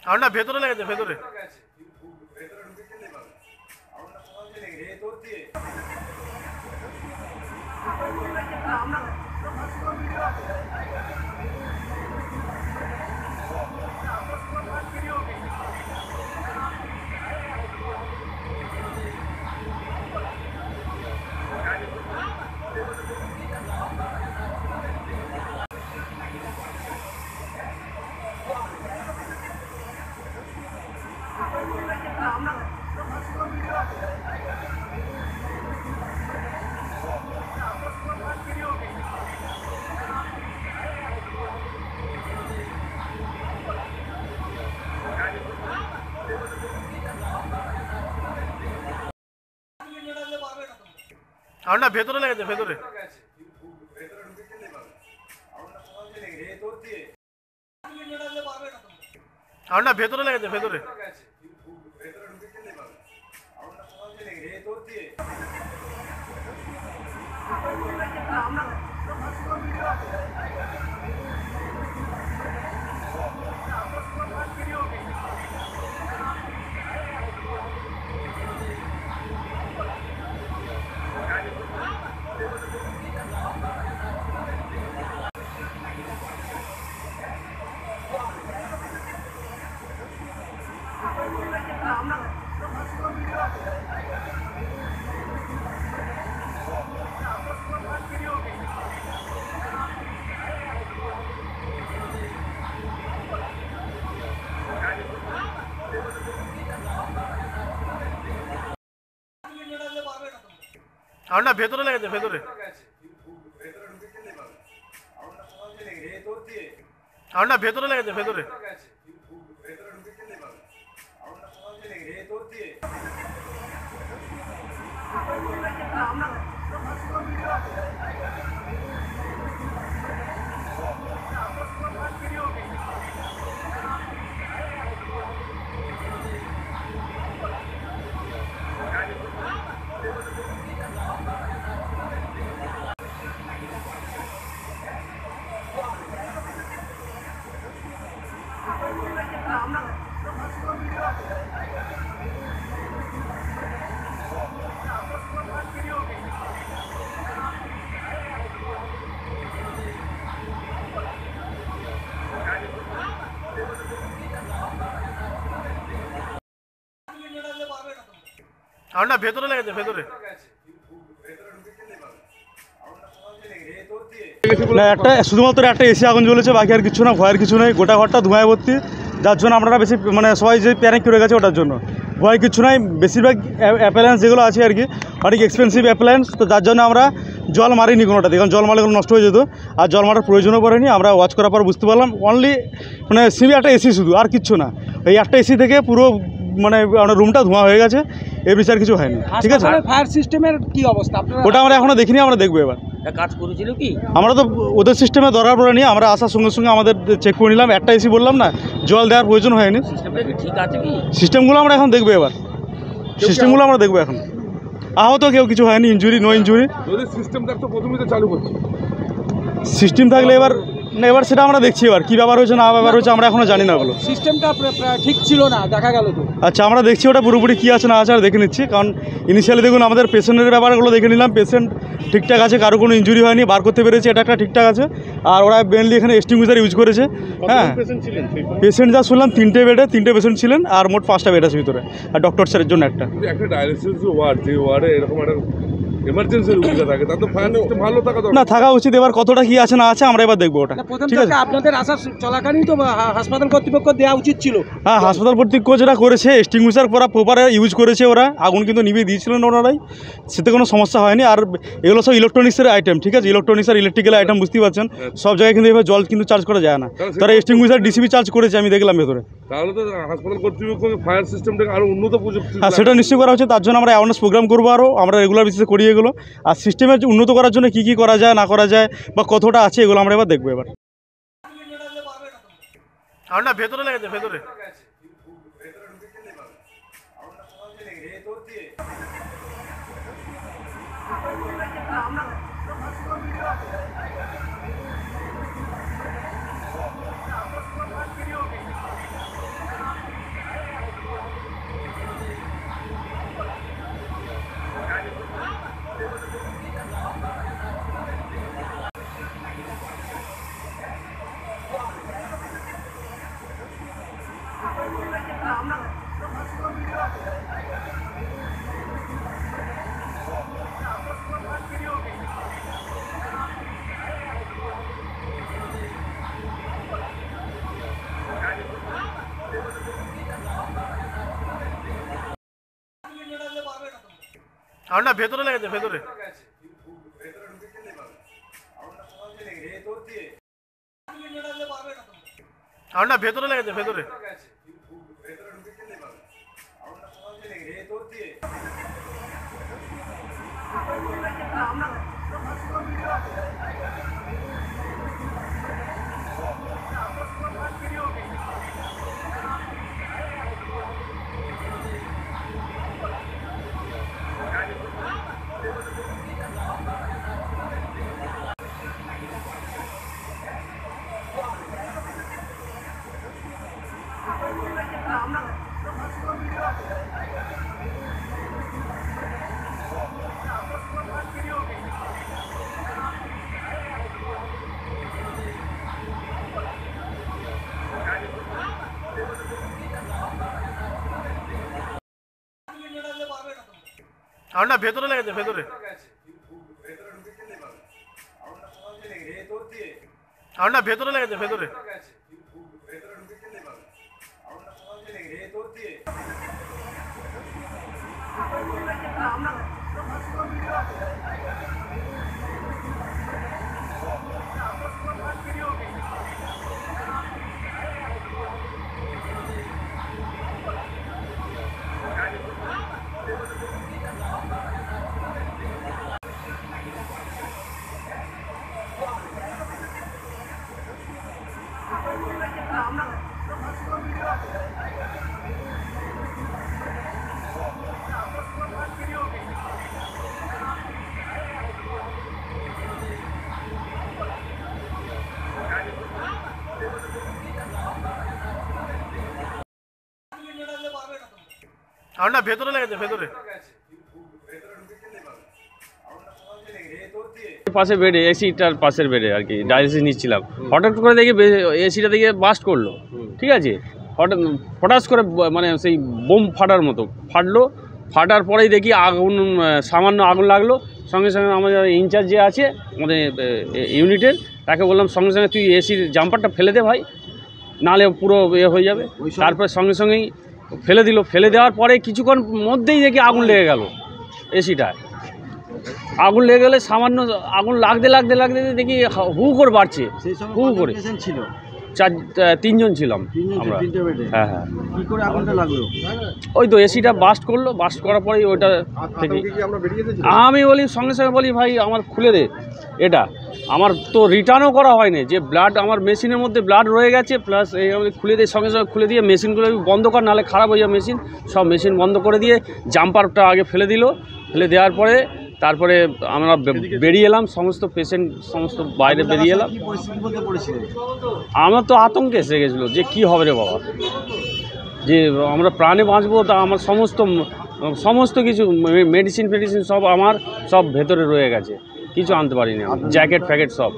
আগুনটা ভেতরে লেগেছে, ভেতরে। আগুনটা ভেতরে লেগেছে, ভেতরে। আগুনটা ভেতরে লেগেছে, ভেতরে। আগুনটা ভেতরে লেগেছে, ভেতরে। আগুনটা ভেতরে লেগেছে, ভেতরে। আগুনটা ভেতরে লেগেছে, ভেতরে। না, একটা শুধুমাত্র একটা এসি আগুন জ্বলেছে, বাকি আর কিছু না, ভয়ের কিছু নেই। গোটা ঘরটা ধোঁয়ায় ভর্তি, যার জন্য আপনারা বেশি সবাই যে প্যানিক করে গেছে ওটার জন্য। ভয় কিছু নাই, বেশিরভাগ অ্যাপ্লায়েন্স যেগুলো আছে আর কি অনেক এক্সপেন্সিভ অ্যাপ্লায়েন্স, তো যার জন্য আমরা জল মারিনি কোনোটাতে, কারণ জল মারলে নষ্ট হয়ে যেত। আর জল মারার প্রয়োজনও পড়েনি, আমরা ওয়াচ করার পর বুঝতে পারলাম অনলি সিমি একটা এসি শুধু, আর কিচ্ছু না। এই একটা এসি থেকে পুরো আমাদের রুমটা ধোঁয়া হয়ে গেছে, এর বিচার কিছু হয়নি। ঠিক আছে, ফায়ার সিস্টেমের কি অবস্থা ওটা আমরা এখনো দেখিনি, আমরা দেখবো এবার। কাজ করেছিল কি আমরা তো ওদের সিস্টেমে দরকার পড়ে নিয়ে আমরা আসার সঙ্গে সঙ্গে আমাদের চেক করে নিলাম। একটা এসি বললাম না, জল দেওয়ার প্রয়োজন হয়নি। ঠিক আছে কি সিস্টেমগুলো আমরা এখন দেখবো এবার, সিস্টেমগুলো আমরা দেখবো এখন। আহত কেউ কিছু হয়নি, ইনজুরি নো ইনজুরি। সিস্টেম থাকতো প্রথমে তো চালু করছে, সিস্টেম থাকলে এবার না, এবার সেটা আমরা দেখছি এবার কী ব্যাপার হয়েছে না ব্যাপার হয়েছে আমরা এখনও জানি না ওগুলো। সিস্টেমটা ঠিক ছিল না দেখা গেল তো। আচ্ছা, আমরা দেখছি ওটা পুরোপুরি কী আছে না আছে আর দেখে নিচ্ছি। কারণ ইনিশিয়ালি দেখুন আমাদের পেশেন্টের ব্যাপারগুলো দেখে নিলাম, পেশেন্ট ঠিকঠাক আছে, কারো কোনো ইনজুরি হয়নি, বার করতে পেরেছে, এটা একটা ঠিকঠাক আছে। আর ওরা মেনলি এখানে এক্সটিংগুইশার ইউজ করেছে। হ্যাঁ, পেশেন্ট যা শুনলাম 3টে বেডে 3টে পেশেন্ট ছিলেন, আর মোট 5টা বেড আছে ভিতরে, আর ডক্টর স্যারের জন্য একটা। একটা ডায়ালিসিস ওয়ার্ড, যে ওয়ার্ডে এরকম একটা এমার্জেন্সি রোগীরা থাকে, তার তো ফায়ার সিস্টেম ভালো থাকা দরকার। না, থাকা উচিত। এবার কতটা কি আছে না আছে আমরা এবার দেখবো ওটা। ঠিক আছে, আপনাদের আসার চলাকালীন তো হাসপাতাল কর্তৃপক্ষ দেওয়া উচিত ছিল। হ্যাঁ, হাসপাতাল কর্তৃপক্ষ যেটা করেছে এক্সটিংগুইশার পরা প্রপার ইউজ করেছে ওরা, আগুন কিন্তু নিভিয়ে দিয়েছিলেন ওনারাই, সেতে কোনো সমস্যা হয়নি। আর এগুলো সব ইলেকট্রনিক্সের আইটেম, ঠিক আছে, ইলেকট্রনিক্স আর ইলেকট্রিক্যাল আইটেম বুঝতেই পারছেন, সব জায়গায় কিন্তু এবার জল কিন্তু চার্জ করা যায় না। তারা এক্সটিংগুইশার ডিসিবি চার্জ করেছে, আমি দেখলাম ভেতরে। তাহলে তো হাসপাতাল কর্তৃপক্ষকে ফায়ার সিস্টেমটাকে আরও উন্নত প্রযুক্তি, হ্যাঁ, সেটা নিশ্চয়ই করা হচ্ছে। তার জন্য আমরা অ্যাওয়ারনেস প্রোগ্রাম করবো, আরও আমরা রেগুলার বেসিসে করি এগুলো। আর সিস্টেমের উন্নত করার জন্য কী কী করা যায় না করা যায় বা কতটা আছে এগুলো আমরা এবার দেখবো এবার। আগুনটা ভেতরে লেগেছে, ভেতরে। আগুনটা ভেতরে লেগেছে, ভেতরে। আগুনটা ভেতরে লেগেছে, ভেতরে। আগুনটা ভেতরে লেগেছে, ভেতরে। আগুনটা ভেতরে লেগেছে, ভেতরে। আগুনটা ভেতরে লেগেছে, ভেতরে। পাশে বেডে, এসিটার পাশের বেডে আর কি ডায়ালিসিস নিচ্ছিলাম। হঠাৎ করে দেখি এসিটা দিকে বাস্ট করলো, ঠিক আছে। হঠাৎ হঠাৎ করে মানে সেই বোম ফাটার মতো ফাটলো। ফাটার পরেই দেখি আগুন, সামান্য আগুন লাগলো। সঙ্গে সঙ্গে আমাদের ইনচার্জ যে আছে আমাদের ইউনিটের, তাকে বললাম সঙ্গে সঙ্গে তুই এসির জাম্পারটা ফেলে দে ভাই, নাহলে পুরো হয়ে যাবে। তারপরে সঙ্গে সঙ্গেই ফেলে দিল। ফেলে দেওয়ার পরে কিছুক্ষণ মধ্যেই দেখি আগুন লেগে গেল এসিটায়। আগুন লেগে গেলে সামান্য আগুন লাগতে লাগতে লাগতে দেখি হু করে বাড়ছে, হু করে। ছিল 3জন ছিলাম আমরা। হ্যাঁ হ্যাঁ। কি করে আগুনটা লাগলো? ওই তো এসিটা বাস্ট করলো। বাস্ট করার পরেই ওইটা থেকে আমি বলি, সঙ্গে সঙ্গে বলি ভাই আমার খুলে দে এটা। আমার তো রিটার্নও করা হয়নি, যে ব্লাড আমার মেশিনের মধ্যে ব্লাড রয়ে গেছে, প্লাস এই খুলে দিয়ে সঙ্গে সঙ্গে খুলে দিয়ে মেশিনগুলো বন্ধ কর, নাহলে খারাপ হয়ে যাবে মেশিন। সব মেশিন বন্ধ করে দিয়ে জাম্পারটা আগে ফেলে দিল। ফেলে দেওয়ার পরে তারপরে আমরা বেরিয়ে এলাম, সমস্ত পেশেন্ট সমস্ত বাইরে বেরিয়ে এলাম। আমার তো আতঙ্ক এসে গেছিলো যে কি হবে রে বাবা, যে আমরা প্রাণে বাঁচবো, তা আমার সমস্ত কিছু মেডিসিন ফেডিসিন সব আমার সব ভেতরে রয়ে গেছে, কিছু আনতে পারিনি। জ্যাকেট ফ্যাকেট সব।